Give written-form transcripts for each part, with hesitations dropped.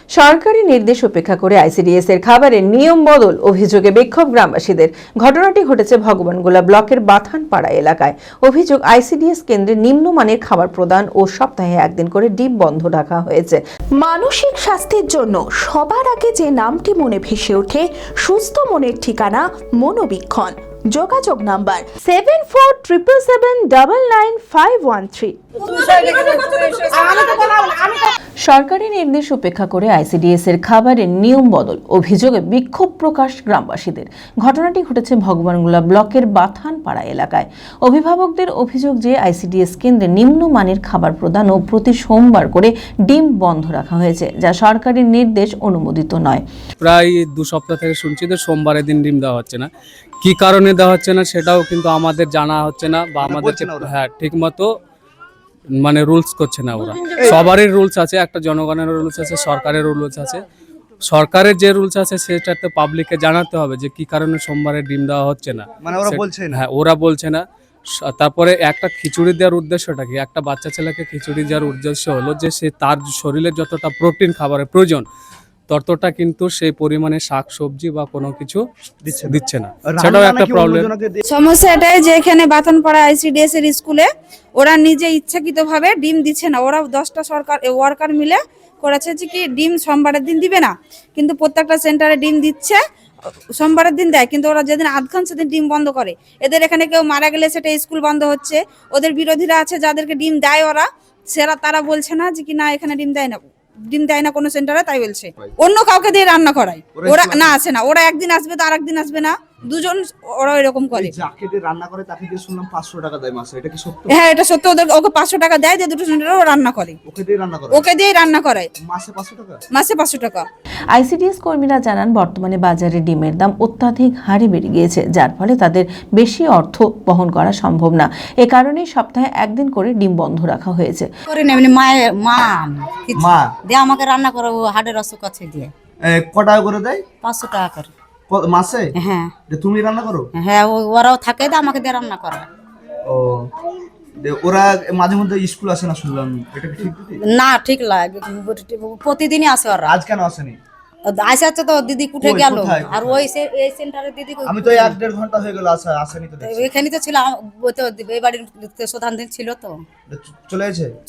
সরকারি নির্দেশ উপেক্ষা করে আইসিডিএস এর খাবারের নিয়ম বদল অভিযোগে বিক্ষোভ গ্রামবাসীদের। ঘটনাটি ঘটেছে ভগবানগোলা ব্লকের বাথানপাড়া এলাকায়। অভিযোগ, আইসিডিএস কেন্দ্রে নিম্নমানের খাবার প্রদান ও সপ্তাহে একদিন করে ডিপ বন্ধ রাখা হয়েছে। মানসিক স্বাস্থ্যের জন্য সবার আগে যে নামটি মনে ভেসে ওঠে, সুস্থ মনের ঠিকানা মনোবীক্ষণ। যোগাযোগ নাম্বার 7477799513। সরকারি নির্দেশ উপেক্ষা করে আইসিডিএস এর খাবারের নিয়ম বদল অভিযোগে বিক্ষোভ প্রকাশ গ্রামবাসীদের। ঘটনাটি ঘটেছে ভগবানগোলা ব্লকের বাথানপাড়া এলাকায়। অভিভাবকদের অভিযোগ যে আইসিডিএস কেন্দ্রে নিম্নমানের খাবার প্রদান ও প্রতি সোমবার করে ডিম বন্ধ রাখা হয়েছে, যা সরকারি নির্দেশ অনুমোদিত নয়। প্রায় 2 সপ্তাহ থেকে শুনছি যে সোমবারের দিন ডিম দেওয়া হচ্ছে না। কি কারণে দেওয়া হচ্ছে না সেটাও কিন্তু আমাদের জানা হচ্ছে না, বা আমাদের ঠিক মতো মানে রুলস করছে না ওরা। সবারই রুলস আছে, একটা জনগণের রুলস আছে, সরকারের রুলস আছে। সরকারের যে রুলস আছে সেটা তো পাবলিককে জানাতে হবে যে কি কারণে সোমবারে ডিম দেওয়া হচ্ছে না। মানে ওরা বলছে না। হ্যাঁ, ওরা বলছে না। তারপরে একটা খিচুড়ি দেওয়ার উদ্দেশ্যটা কি? একটা বাচ্চা ছেলেকে খিচুড়ি দেওয়ার উদ্দেশ্য হলো যে সে তার শরীরে যতটা প্রোটিন খাবারের প্রয়োজন ততটা কিন্তু সেই পরিমাণে শাক সবজি বা কোনো কিছু দিচ্ছে না। সেটাও একটা প্রবলেম। সমস্যা এটাই যে এখানে বাথানপাড়া আইসিডিএস এর স্কুলে ওরা নিজে ইচ্ছাকৃতভাবে ডিম দিচ্ছে না। ওরা 10টা সরকার ওয়ার্কার মিলে করেছে যে কি ডিম সোমবারের দিন দিবে না, কিন্তু প্রত্যেকটা সেন্টারে ডিম দিচ্ছে। সোমবারের দিন দেয়, কিন্তু ওরা যেদিন আধখান সেদিন ডিম বন্ধ করে। এদের এখানে কেউ মারা গেলে সেটা স্কুল বন্ধ হচ্ছে। ওদের বিরোধীরা আছে যাদেরকে ডিম দেয় ওরা, তারা বলছে না যে কি না এখানে ডিম দেয় না কোনো সেন্টারে, তাই বলছে অন্য কাউকে দিয়ে রান্না করায়। ওরা না আসে না, ওরা একদিন আসবে তো আরেকদিন আসবে না, দুজন ওরা এরকম করে। যাকে দিয়ে রান্না করে তাকে দিয়ে শুনলাম 500 টাকা দেয় মাসে, এটা কি সত্য? হ্যাঁ, এটা সত্য। ওকে 500 টাকা দেয়, যে দুটো সেন্টারে ও রান্না করে, ওকে দিয়ে রান্না করায়। মাসে 500 টাকা? মাসে 500 টাকা। আইসিডিএস কর্মীরা জানান, বর্তমানে বাজারে ডিমের দাম অত্যাধিক হারে বেড়ে গিয়েছে, যার ফলে তাদের বেশি অর্থ বহন করা সম্ভব না। এ কারণেই সপ্তাহে একদিন করে ডিম বন্ধ রাখা হয়েছে। করে না, মানে মা দিয়ে আমাকে রান্না করে, ও হাড়ের অসুখ আছে দিয়ে। ক টাকা করে দেয়? 500 টাকা করে মাসে? হ্যাঁ। তুমি রান্না করো? হ্যাঁ, ওরাও থাকে তো আমাকে দিয়ে রান্না করে। ও, ওরা মাঝে মধ্যে স্কুল আসে না শুনলাম, এটা কি ঠিক? না, ঠিক লাগে, প্রতিদিনই আসে ওরা। আজ কেন আসেনি? আসে তো দিদি কুঠে গেল, আর ওই এই সেন্টারে দিদি আমি তো 1-1.5 ঘন্টা হয়ে গেল আসেনি তো। এখানে তো ছিল, ওই তো এই বাড়ির প্রধান দিন ছিল তো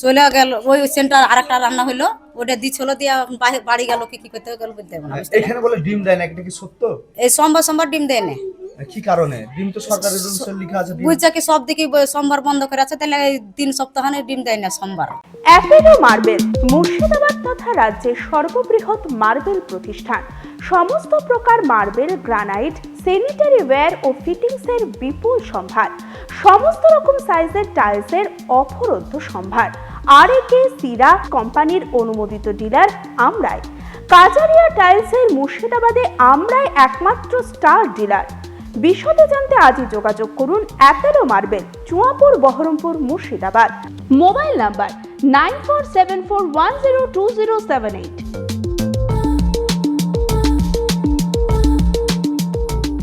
চলে গেল। ওই সেন্টার আরেকটা রান্না হইলো, ওটা দিছিল দিয়ে বাড়ি গেল। কি করতে গেল বুঝতে পারবো না। এখানে বলে ডিম দেয় না, এটা কি সত্য? এই সোমবার ডিম দেয় না। কি কারণে? ডিম তো সরকারি রুলসে লেখা আছে। বুঝছে কি সব দিকে সোমবার বন্ধ করে আছে, তাহলে 3 সপ্তাহ ডিম দেয় না সোমবার। অ্যাপেলো মার্বেল মুর্শিদাবাদ তথা রাজ্যের সর্ববৃহৎ মার্বেল প্রতিষ্ঠান। সমস্ত প্রকার মার্বেল, গ্রানাইট, স্যানিটারি ওয়্যার ও ফিটিংসের বিপুল সম্ভার। সমস্ত রকম সাইজের টাইলসের অফুরন্ত সম্ভার। আর.এ.কে সিরা কোম্পানির অনুমোদিত ডিলার আমরাই। কাজারিয়া টাইলসের মুর্শিদাবাদে আমরাই একমাত্র স্টার ডিলার। বিশদে জানতে আজই যোগাযোগ করুন Apollo marble, Chuapur, Baharampur, Murshidabad. Mobile number 9474102078।